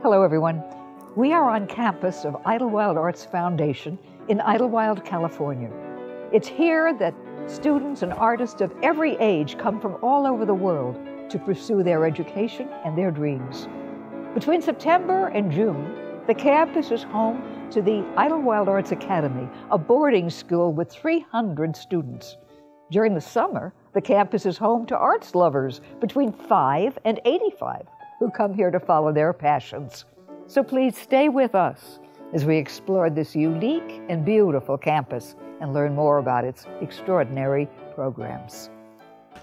Hello, everyone. We are on campus of Idlewild Arts Foundation in Idlewild, California. It's here that students and artists of every age come from all over the world to pursue their education and their dreams. Between September and June, the campus is home to the Idlewild Arts Academy, a boarding school with 300 students. During the summer, the campus is home to arts lovers between 5 and 85 who come here to follow their passions. So please stay with us as we explore this unique and beautiful campus and learn more about its extraordinary programs.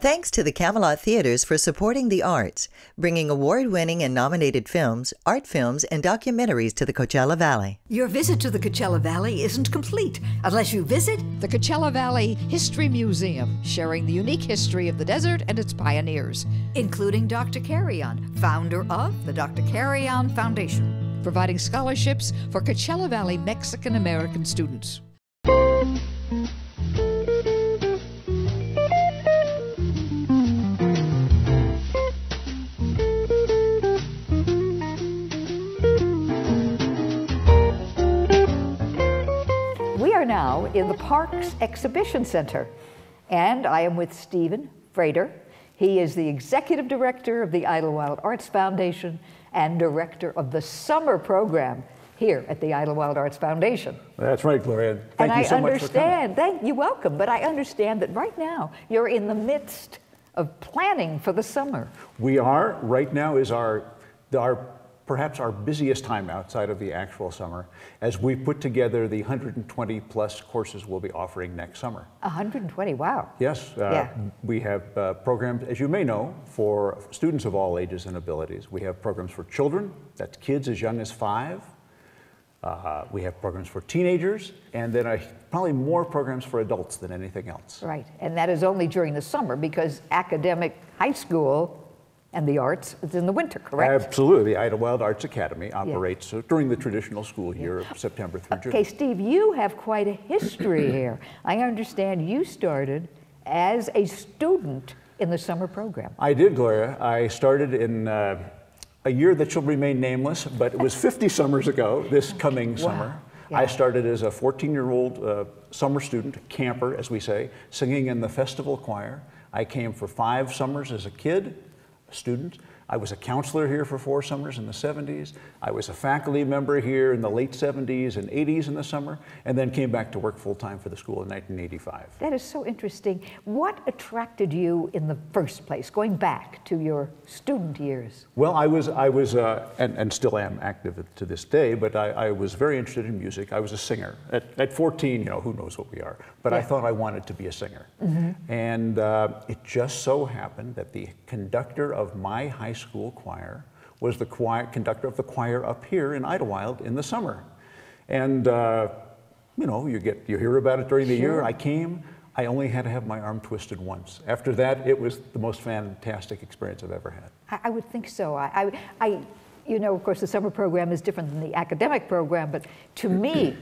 Thanks to the Camelot Theaters for supporting the arts, bringing award-winning and nominated films, art films, and documentaries to the Coachella Valley. Your visit to the Coachella Valley isn't complete unless you visit the Coachella Valley History Museum, sharing the unique history of the desert and its pioneers, including Dr. Carry-On, founder of the Dr. Carry-On Foundation, providing scholarships for Coachella Valley Mexican-American students. Now in the Parks Exhibition Center, and I am with Stephen Frater. He is the Executive Director of the Idlewild Arts Foundation and Director of the Summer Program here at the Idlewild Arts Foundation. That's right, Gloria. Thank you so much for coming. You're welcome, but I understand that right now you're in the midst of planning for the summer. We are. Right now is perhaps our busiest time outside of the actual summer, as we put together the 120 plus courses we'll be offering next summer. 120, wow. Yes, we have programs, as you may know, for students of all ages and abilities. We have programs for children, that's kids as young as 5. We have programs for teenagers, and then probably more programs for adults than anything else. Right, and that is only during the summer because academic high school and the arts is in the winter, correct? Absolutely. The Idlewild Arts Academy operates during the traditional school year of September through June. Okay, Steve, you have quite a history here. I understand you started as a student in the summer program. I did, Gloria. I started in a year that shall remain nameless, but it was 50 summers ago, this coming summer. Yeah. I started as a 14-year-old summer student, camper, as we say, singing in the festival choir. I came for 5 summers as a kid. Student. I was a counselor here for 4 summers in the 70s. I was a faculty member here in the late 70s and 80s in the summer, and then came back to work full-time for the school in 1985. That is so interesting. What attracted you in the first place, going back to your student years? Well, I was and still am active to this day, but I was very interested in music. I was a singer. At 14, you know, who knows what we are, but I thought I wanted to be a singer. Mm-hmm. And it just so happened that the conductor of my high school choir was the conductor of the choir up here in Idlewild in the summer. And you know, you hear about it during the year. I came, I only had to have my arm twisted once. After that, it was the most fantastic experience I've ever had. I would think so. You know, of course, the summer program is different than the academic program, but to me,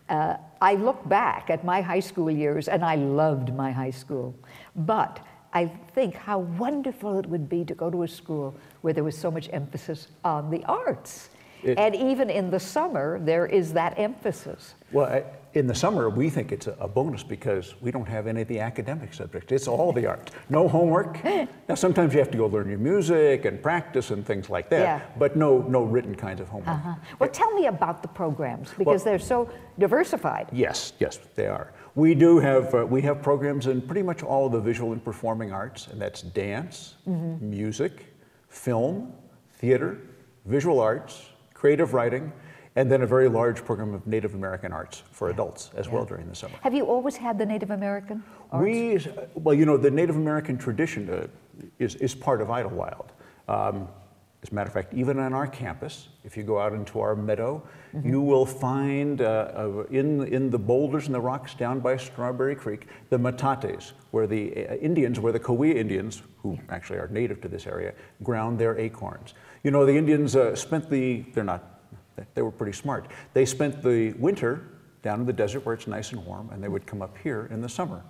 I look back at my high school years, and I loved my high school. But I think how wonderful it would be to go to a school where there was so much emphasis on the arts. And even in the summer, there is that emphasis. Well, in the summer, we think it's a bonus because we don't have any of the academic subjects. It's all the art. No homework. Now, sometimes you have to go learn your music and practice and things like that, but no written kinds of homework. Well, tell me about the programs, because they're so diversified. Yes, they are. We do have, we have programs in pretty much all of the visual and performing arts, and that's dance, music, film, theater, visual arts, creative writing, and then a very large program of Native American arts for adults as well during the summer. Have you always had the Native American arts? Well, you know, the Native American tradition is part of Idlewild. As a matter of fact, even on our campus, if you go out into our meadow, you will find in the boulders and the rocks down by Strawberry Creek, the metates, where the Indians, where the Cahuilla Indians, who actually are native to this area, ground their acorns. You know, the Indians they were pretty smart. They spent the winter down in the desert where it's nice and warm, and they would come up here in the summer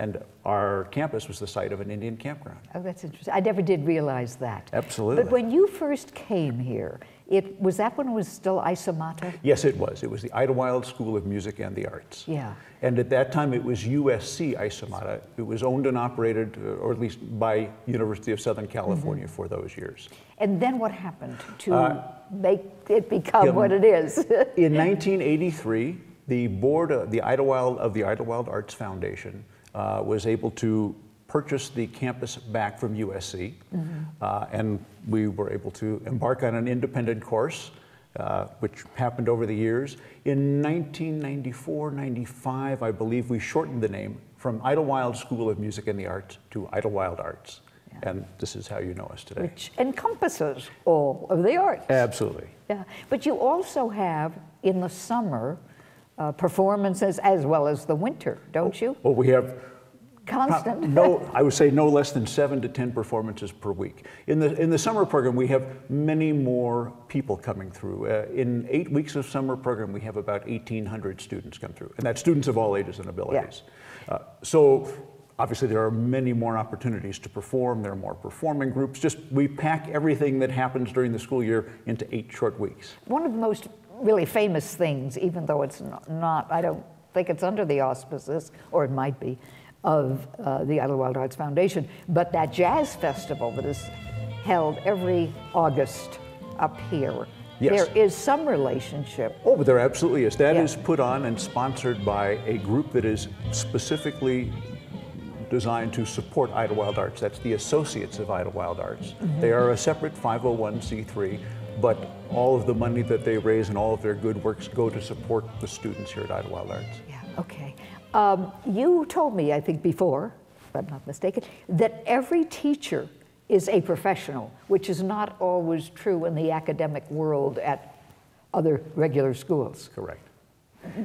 And our campus was the site of an Indian campground. Oh, that's interesting. I never did realize that. Absolutely. But when you first came here, was that when it was still Isomata? Yes, it was. It was the Idlewild School of Music and the Arts. Yeah. And at that time, it was USC Isomata. It was owned and operated, or at least by University of Southern California for those years. And then what happened to make it become what it is? In 1983, the board of the Idlewild Arts Foundation was able to purchase the campus back from USC, and we were able to embark on an independent course, which happened over the years. In 1994-95, I believe we shortened the name from Idlewild School of Music and the Arts to Idlewild Arts. Yeah. And this is how you know us today. Which encompasses all of the arts. Absolutely. Yeah, but you also have, in the summer, performances as well as the winter, don't you? Well, we have constant. I would say no less than 7 to 10 performances per week. In the summer program, we have many more people coming through. In 8 weeks of summer program, we have about 1,800 students come through, and that's students of all ages and abilities. Yeah. So obviously there are many more opportunities to perform. There are more performing groups. We pack everything that happens during the school year into 8 short weeks. One of the most really famous things, even though it's not, I don't think it's under the auspices, or it might be, of the Idlewild Arts Foundation, but that jazz festival that is held every August up here. Yes. There is some relationship. Oh, but there absolutely is. That is put on and sponsored by a group that is specifically designed to support Idlewild Arts. That's the Associates of Idlewild Arts. They are a separate 501c3, but all of the money that they raise and all of their good works go to support the students here at Idlewild Arts. Yeah, okay. You told me, I think before, if I'm not mistaken, that every teacher is a professional, which is not always true in the academic world at other regular schools. Correct.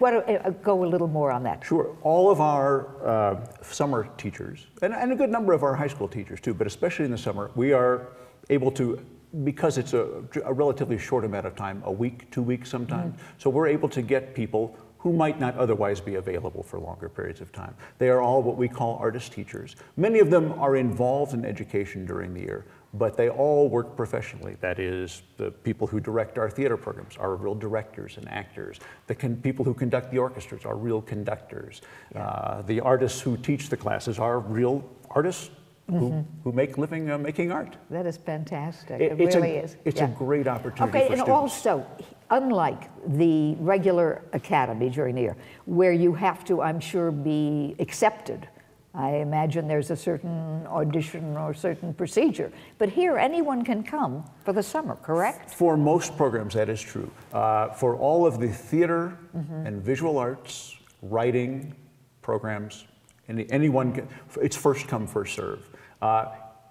Go a little more on that. Sure. All of our summer teachers, and a good number of our high school teachers too, but especially in the summer, we are able to, because it's a relatively short amount of time, a week, 2 weeks sometimes, so we're able to get people who might not otherwise be available for longer periods of time. They are all what we call artist teachers. Many of them are involved in education during the year, but they all work professionally. That is, the people who direct our theater programs are real directors and actors. The people who conduct the orchestras are real conductors. The artists who teach the classes are real artists who make living making art. That is fantastic. It really is. It's a great opportunity for students. And also, unlike the regular academy during the year, where you have to, I'm sure, be accepted, I imagine there's a certain audition or certain procedure. But here, anyone can come for the summer, correct? For most programs, that is true. For all of the theater and visual arts, writing programs, anyone can, it's first come, first serve.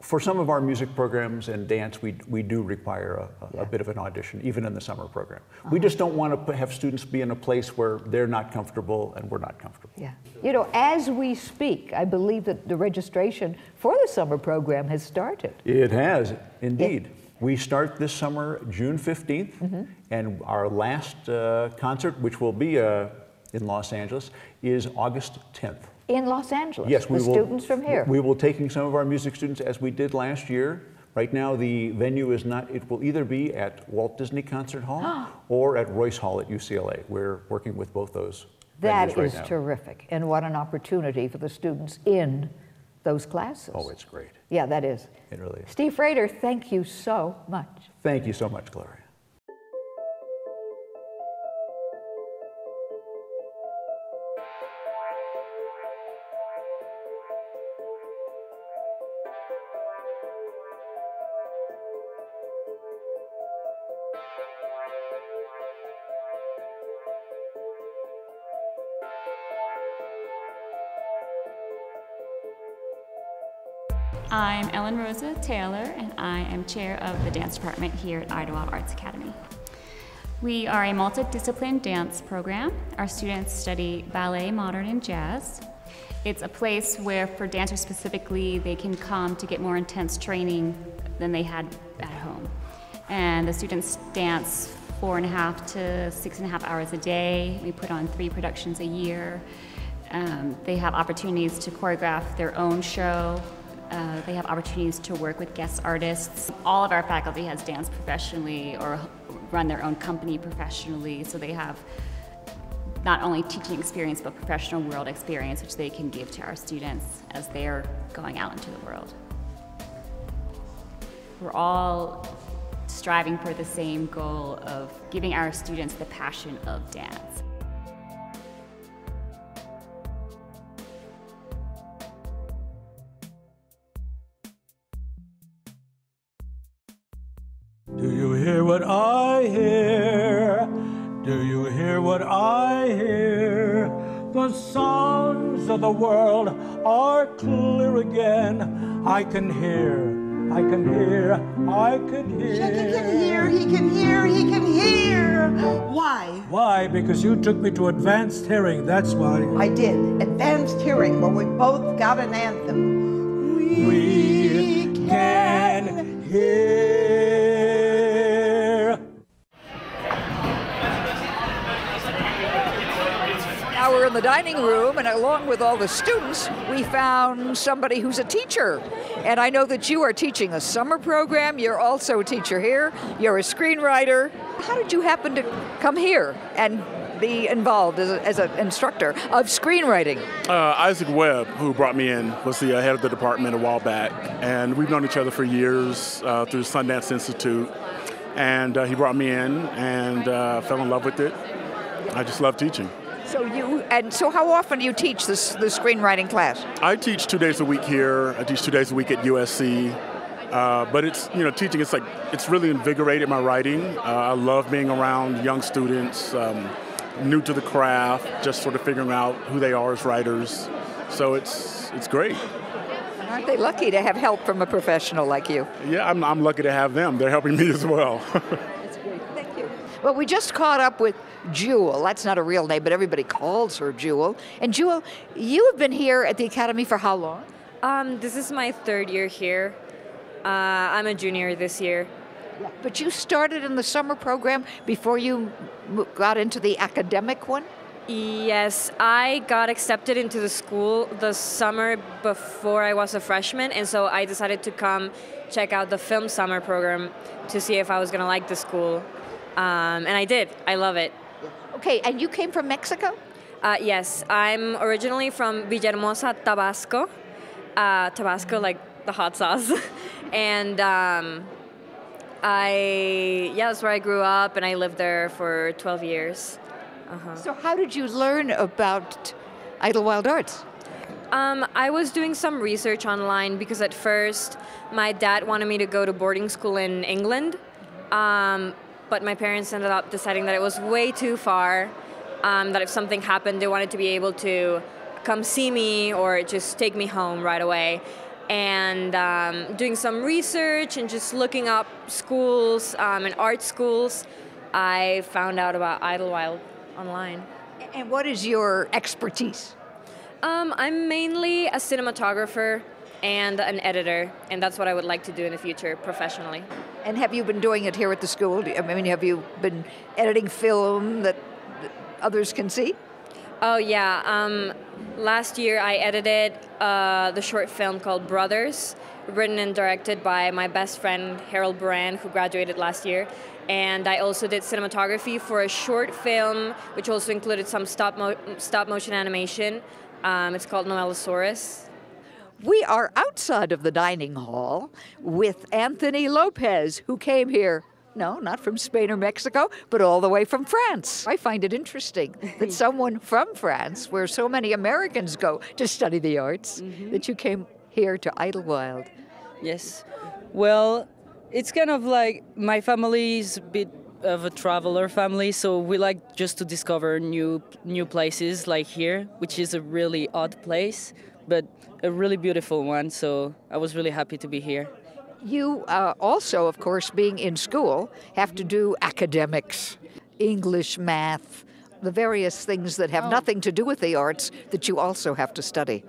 For some of our music programs and dance, we do require a bit of an audition, even in the summer program. We just don't want to have students be in a place where they're not comfortable and we're not comfortable. Yeah. You know, as we speak, I believe that the registration for the summer program has started. It has, indeed. We start this summer, June 15th, and our last concert, which will be in Los Angeles, is August 10th. In Los Angeles? Yes, we will. Students from here? We will taking some of our music students as we did last year. Right now the venue is not, it will either be at Walt Disney Concert Hall or at Royce Hall at UCLA. We're working with both those venues right now. That is terrific, and what an opportunity for the students in those classes. Oh, it's great. Yeah, that is. It really is. Steve Rader, thank you so much. Thank you so much, Gloria. I'm Ellen Rosa Taylor, and I am chair of the dance department here at Idlewild Arts Academy. We are a multidiscipline dance program. Our students study ballet, modern, and jazz. It's a place where, for dancers specifically, they can come to get more intense training than they had at home. And the students dance 4.5 to 6.5 hours a day. We put on 3 productions a year. They have opportunities to choreograph their own show. They have opportunities to work with guest artists. All of our faculty has danced professionally or run their own company professionally, so they have not only teaching experience but professional world experience, which they can give to our students as they're going out into the world. We're all striving for the same goal of giving our students the passion of dance. Do you hear what I hear? Do you hear what I hear? The sounds of the world are clear again. I can hear, I can hear, I can hear. Shaggy can hear, he can hear, he can hear. Why? Why? Because you took me to advanced hearing, that's why. I did. Advanced hearing, where we both got an anthem. We can hear. Now we're in the dining room, and along with all the students, we found somebody who's a teacher. And I know that you are teaching a summer program. You're also a teacher here. You're a screenwriter. How did you happen to come here and be involved as an instructor of screenwriting? Isaac Webb, who brought me in, was the head of the department a while back. And we've known each other for years through the Sundance Institute. And he brought me in and fell in love with it. I just love teaching. So how often do you teach the screenwriting class? I teach 2 days a week here. I teach 2 days a week at USC. But it's, teaching, it's really invigorated my writing. I love being around young students, new to the craft, just sort of figuring out who they are as writers. So it's great. And aren't they lucky to have help from a professional like you? Yeah, I'm lucky to have them. They're helping me as well. That's great. Thank you. Well, we just caught up with Jewel. That's not a real name, but everybody calls her Jewel. And Jewel, you have been here at the Academy for how long? This is my third year here. I'm a junior this year. Yeah. But you started in the summer program before you got into the academic one? Yes, I got accepted into the school the summer before I was a freshman, and so I decided to come check out the film summer program to see if I was going to like the school. And I did. I love it. Okay, and you came from Mexico? Yes, I'm originally from Villahermosa, Tabasco. Tabasco, like the hot sauce. And that's where I grew up, and I lived there for 12 years. So how did you learn about Idyllwild Arts? I was doing some research online because at first my dad wanted me to go to boarding school in England. But my parents ended up deciding that it was way too far, that if something happened, they wanted to be able to come see me or just take me home right away. And doing some research and just looking up schools and art schools, I found out about Idlewild online. And what is your expertise? I'm mainly a cinematographer and an editor, and that's what I would like to do in the future professionally. And have you been doing it here at the school? I mean, have you been editing film that others can see? Oh yeah, last year I edited the short film called Brothers, written and directed by my best friend Harold Brand, who graduated last year. And I also did cinematography for a short film, which also included some stop motion animation. It's called Novellosaurus. We are outside of the dining hall with Anthony Lopez, who came here, no, not from Spain or Mexico, but all the way from France. I find it interesting that someone from France, where so many Americans go to study the arts, that you came here to Idlewild. Yes. Well, it's kind of like my family is a bit of a traveler family, so we like just to discover new places like here, which is a really odd place, but a really beautiful one, so I was really happy to be here. You also, of course, being in school, have to do academics, English, math, the various things that have nothing to do with the arts that you also have to study.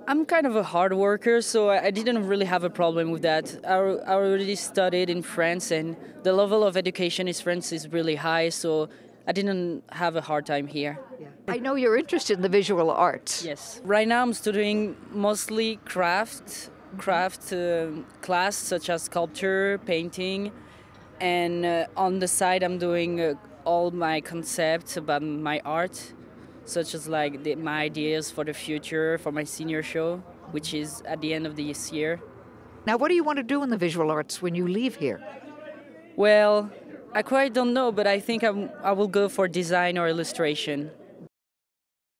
I'm kind of a hard worker, so I didn't really have a problem with that. I already studied in France, and the level of education in France is really high, so I didn't have a hard time here. I know you're interested in the visual arts. Yes. Right now I'm studying mostly craft class, such as sculpture, painting, and on the side I'm doing all my concepts about my art, such as like my ideas for the future for my senior show, which is at the end of this year. Now, what do you want to do in the visual arts when you leave here? Well, I quite don't know, but I think I will go for design or illustration.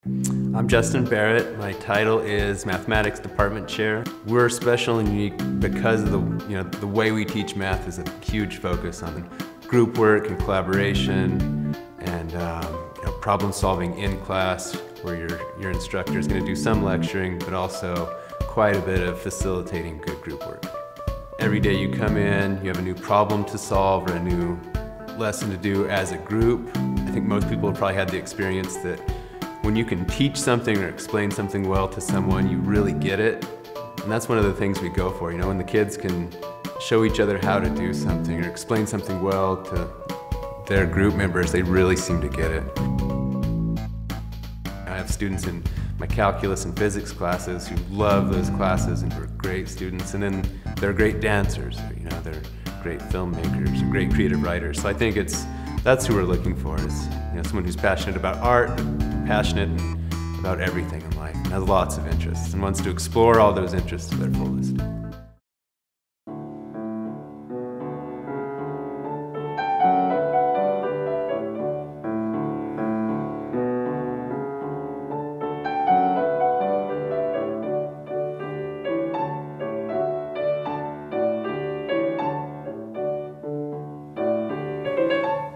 I'm Justin Barrett. My title is Mathematics Department Chair. We're special and unique because of the way we teach math is a huge focus on group work and collaboration and problem solving in class, where your instructor is going to do some lecturing, but also quite a bit of facilitating good group work. Every day you come in, you have a new problem to solve or a new lesson to do as a group. I think most people have probably had the experience that when you can teach something or explain something well to someone, you really get it. And that's one of the things we go for, when the kids can show each other how to do something or explain something well to their group members, they really seem to get it. I have students in my calculus and physics classes who love those classes and who are great students, and then they're great dancers, they're great filmmakers, or great creative writers. So I think that's who we're looking for, is someone who's passionate about art, passionate about everything in life, and has lots of interests, and wants to explore all those interests to their fullest.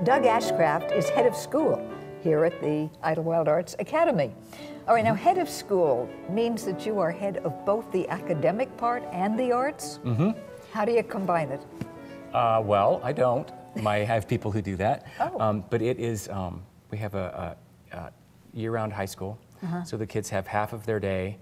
Doug Ashcraft is head of school here at the Idlewild Arts Academy. All right, now head of school means that you are head of both the academic part and the arts? Mm-hmm. How do you combine it? Well, I don't. I have people who do that. Oh. But it is, we have a year-round high school, so the kids have half of their day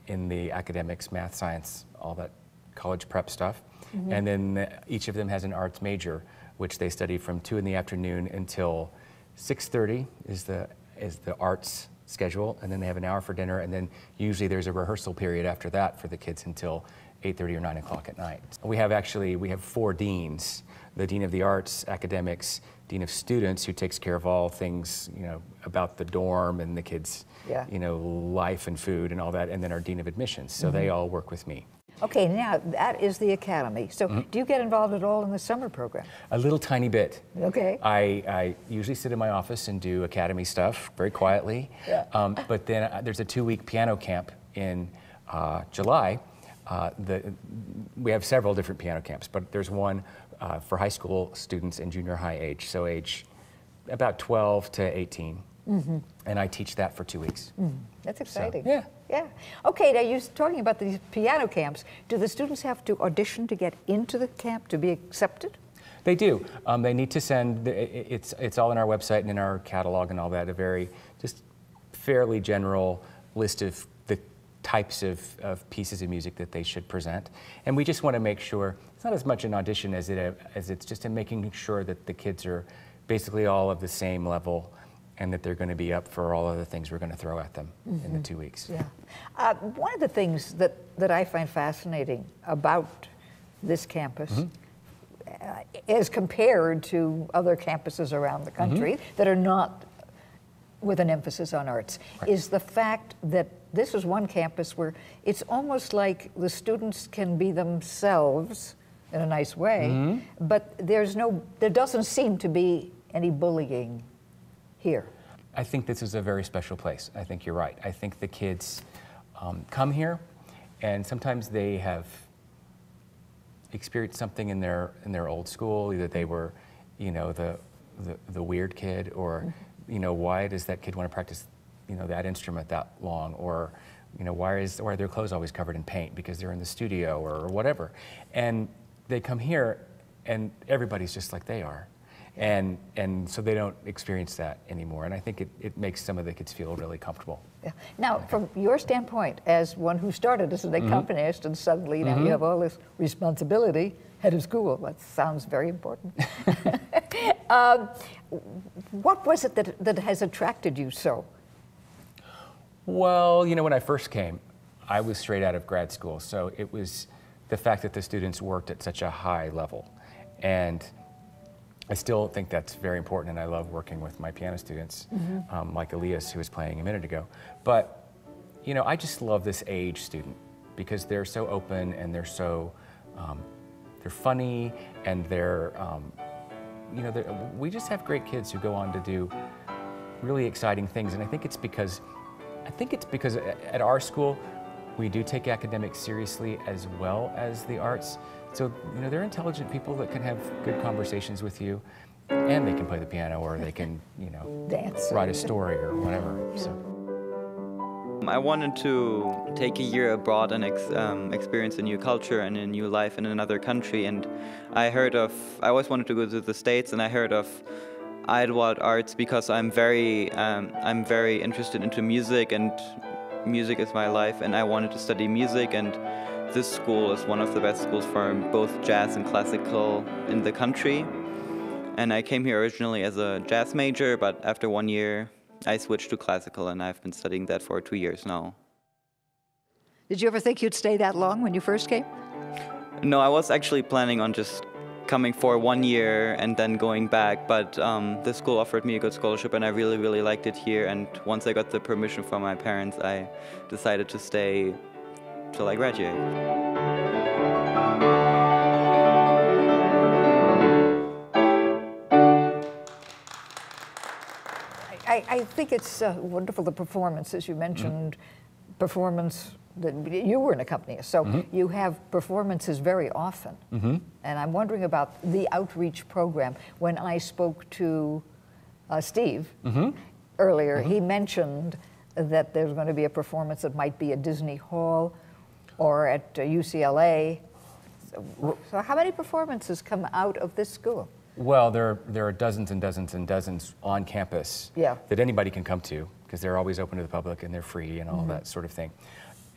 in the academics, math, science, all that college prep stuff. And then each of them has an arts major, which they study from 2 in the afternoon until 6:30 is the arts schedule, and then they have an hour for dinner, and then usually there's a rehearsal period after that for the kids until 8:30 or 9 o'clock at night. We have 4 deans: the dean of the arts, academics, dean of students, who takes care of all things about the dorm and the kids, life and food and all that, and then our dean of admissions. So they all work with me. Okay, now that is the academy. So do you get involved at all in the summer program? A little tiny bit. Okay. I usually sit in my office and do academy stuff very quietly. Yeah. But then there's a 2-week piano camp in July. We have several different piano camps, but there's one for high school students in junior high age, so age about 12 to 18. And I teach that for 2 weeks. That's exciting. So, yeah. Yeah. Okay, now you're talking about these piano camps. Do the students have to audition to get into the camp to be accepted? They do. They need to send, it's all in our website and in our catalog and all that, a very just fairly general list of the types of pieces of music that they should present. And we just want to make sure, it's not as much an audition as it's just in making sure that the kids are basically all of the same level, and that they're going to be up for all of the things we're going to throw at them in the 2 weeks. Yeah. One of the things that I find fascinating about this campus, as compared to other campuses around the country that are not with an emphasis on arts, is the fact that this is one campus where it's almost like the students can be themselves in a nice way, but there doesn't seem to be any bullying here. I think this is a very special place. I think you're right. I think the kids come here, and sometimes they have experienced something in their old school. Either they were, the weird kid, or why does that kid want to practice, that instrument that long, or why are their clothes always covered in paint because they're in the studio or whatever, and they come here, and everybody's just like they are. And so they don't experience that anymore. And I think it makes some of the kids feel really comfortable Yeah. Now, from your standpoint, as one who started as an accompanist and suddenly now you have all this responsibility, head of school, that sounds very important. What was it that has attracted you so? Well, you know, when I first came, I was straight out of grad school, so it was the fact that the students worked at such a high level. And I still think that's very important, and I love working with my piano students, like Elias, who was playing a minute ago. But, you know, I just love this age student because they're so open and they're so, they're funny and they're, you know, we just have great kids who go on to do really exciting things. And I think it's because at our school, we do take academics seriously as well as the arts. So, you know, they're intelligent people that can have good conversations with you, and they can play the piano, or they can, you know, dance, write a story or whatever. So. I wanted to take a year abroad and experience a new culture and a new life in another country. And I always wanted to go to the States, and I heard of Idyllwild Arts because I'm very interested into music, and music is my life, and I wanted to study music. And this school is one of the best schools for both jazz and classical in the country. And I came here originally as a jazz major, but after 1 year, I switched to classical, and I've been studying that for 2 years now. Did you ever think you'd stay that long when you first came? No, I was actually planning on just coming for 1 year and then going back, but the school offered me a good scholarship, and I really, really liked it here. And once I got the permission from my parents, I decided to stay till I graduate. I think it's wonderful, the performance, as you mentioned, performance, that you were an accompanist, so you have performances very often. And I'm wondering about the outreach program. When I spoke to Steve earlier, he mentioned that there's going to be a performance that might be at Disney Hall or at UCLA. So how many performances come out of this school? Well, there are dozens and dozens and dozens on campus that anybody can come to, because they're always open to the public and they're free and all that sort of thing.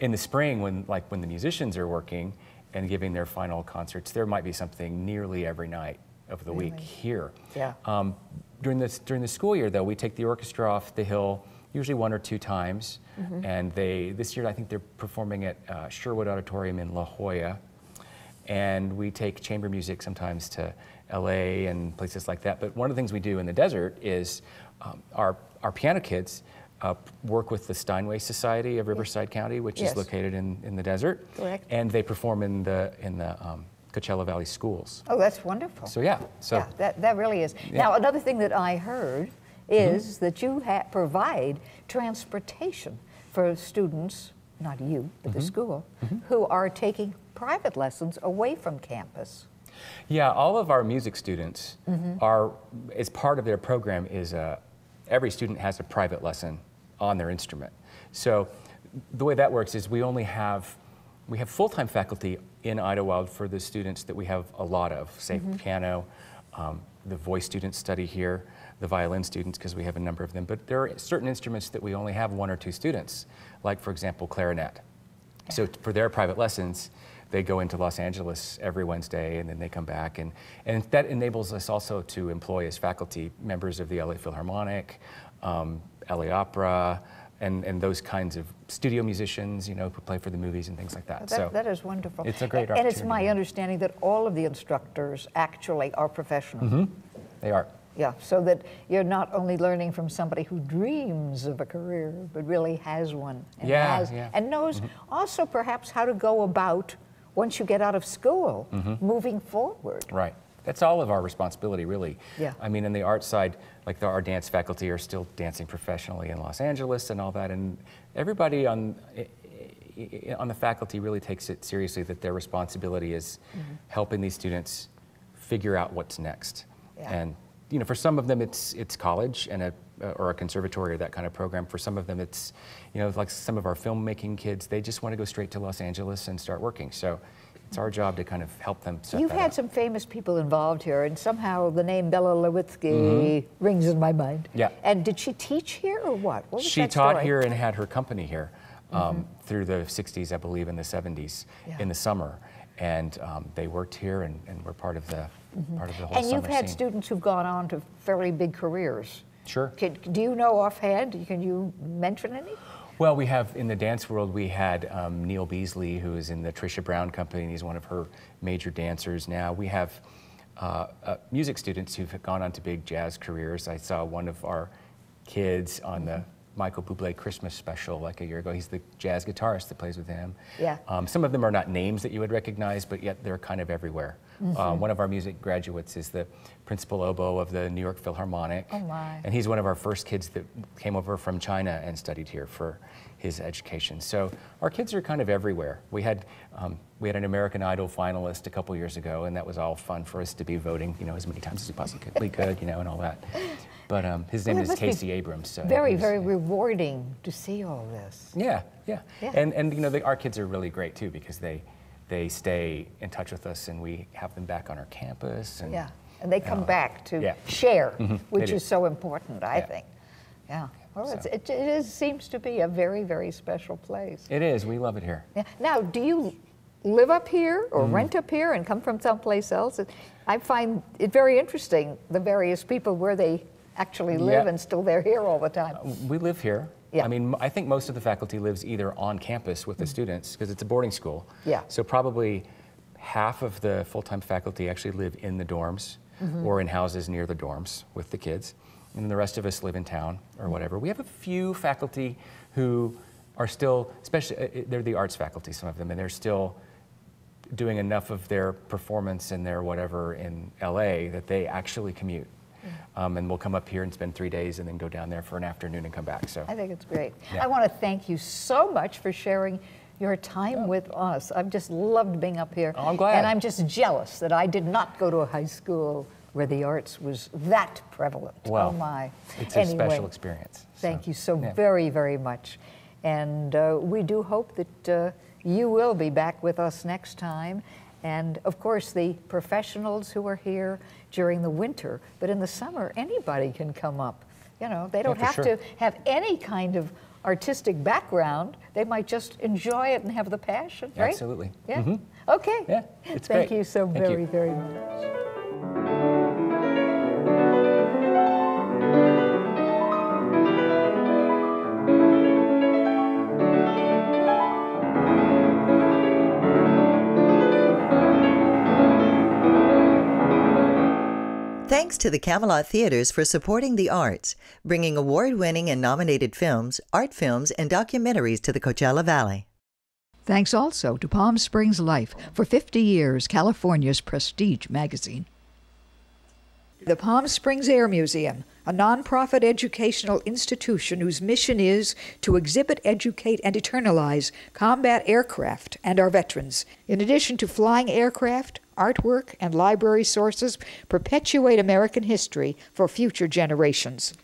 In the spring, when the musicians are working and giving their final concerts, there might be something nearly every night of the week here. Yeah. During the school year, though, we take the orchestra off the hill usually 1 or 2 times, and this year I think they're performing at Sherwood Auditorium in La Jolla, and we take chamber music sometimes to LA and places like that. But one of the things we do in the desert is our piano kids work with the Steinway Society of Riverside County, which is located in the desert. Correct. And they perform in the Coachella Valley schools. Oh, that's wonderful. So yeah. That really is. Now, another thing that I heard is that you provide transportation for students, not you, but the school, who are taking private lessons away from campus. Yeah, all of our music students are, as part of their program, is every student has a private lesson on their instrument. So the way that works is we have full-time faculty in Idlewild for the students that we have a lot of, say piano, the voice students study here, the violin students, because we have a number of them. But there are certain instruments that we only have 1 or 2 students, like, for example, clarinet. So for their private lessons, they go into Los Angeles every Wednesday, and then they come back. And that enables us also to employ as faculty members of the LA Philharmonic, LA Opera, and those kinds of studio musicians, you know, who play for the movies and things like that. That is wonderful. It's a great opportunity. And it's my understanding that all of the instructors actually are professional. They are. Yeah, so that you're not only learning from somebody who dreams of a career, but really has one. And and knows also perhaps how to go about, once you get out of school, moving forward. Right. That's all of our responsibility, really. Yeah. I mean, in the art side, like our dance faculty are still dancing professionally in Los Angeles and all that, and everybody on the faculty really takes it seriously that their responsibility is helping these students figure out what's next. And you know, for some of them it's college and or a conservatory or that kind of program. For some of them it's, you know, like some of our filmmaking kids, they just want to go straight to Los Angeles and start working. So it's our job to kind of help them set You've that had up. some famous people involved here, and somehow the name Bella Lewitsky rings in my mind. Yeah. And did she teach here or what? What was She that taught story? here and had her company here through the 60s, I believe, and the 70s in the summer. And they worked here and were part of the whole summer And you've had scene. students who've gone on to fairly big careers. Sure. Do you know offhand? Can you mention any? Well, we have, in the dance world, we had Neil Beasley, who is in the Trisha Brown Company, and he's one of her major dancers now. We have music students who've gone on to big jazz careers. I saw one of our kids on the Michael Bublé Christmas special like a year ago. He's the jazz guitarist that plays with him. Yeah. Some of them are not names that you would recognize, but yet they're kind of everywhere. One of our music graduates is the principal oboe of the New York Philharmonic. Oh my. And he's one of our first kids that came over from China and studied here for his education. So our kids are kind of everywhere. We had an American Idol finalist a couple years ago, and that was all fun for us to be voting, as many times as we possibly could, and all that. But his name is Casey Abrams. So very rewarding to see all this. Yeah. And our kids are really great too, because they stay in touch with us, and we have them back on our campus. And, and they come back to share, which They is do. so important, I think. Yeah. Well, So. it seems to be a very, very special place. It is. We love it here. Yeah. Now, do you live up here or rent up here and come from someplace else? I find it very interesting, the various people where they actually live and still they're here all the time. We live here. Yeah. I mean, I think most of the faculty lives either on campus with the students, because it's a boarding school. Yeah. So probably half of the full-time faculty actually live in the dorms or in houses near the dorms with the kids. And then the rest of us live in town or whatever. We have a few faculty who are still, especially, they're the arts faculty, some of them, and they're still doing enough of their performance and their whatever in LA that they actually commute. And we'll come up here and spend 3 days and then go down there for an afternoon and come back. So I think it's great. Yeah. I want to thank you so much for sharing your time with us. I've just loved being up here. Oh, I'm glad. And I'm just jealous that I did not go to a high school where the arts was that prevalent. Well, oh my. it's a special experience. Thank you so very, very much. And we do hope that you will be back with us next time. And of course, the professionals who are here during the winter, but in the summer, anybody can come up. They don't have to have any kind of artistic background. They might just enjoy it and have the passion, right? Absolutely. Yeah. Okay. Yeah, it's Thank great. you so Thank very, you. very much. Thanks to the Camelot Theaters for supporting the arts, bringing award-winning and nominated films, art films, and documentaries to the Coachella Valley. Thanks also to Palm Springs Life for 50 years, California's prestige magazine. The Palm Springs Air Museum, a nonprofit educational institution whose mission is to exhibit, educate, and eternalize combat aircraft and our veterans. In addition to flying aircraft, artwork, and library sources, perpetuate American history for future generations.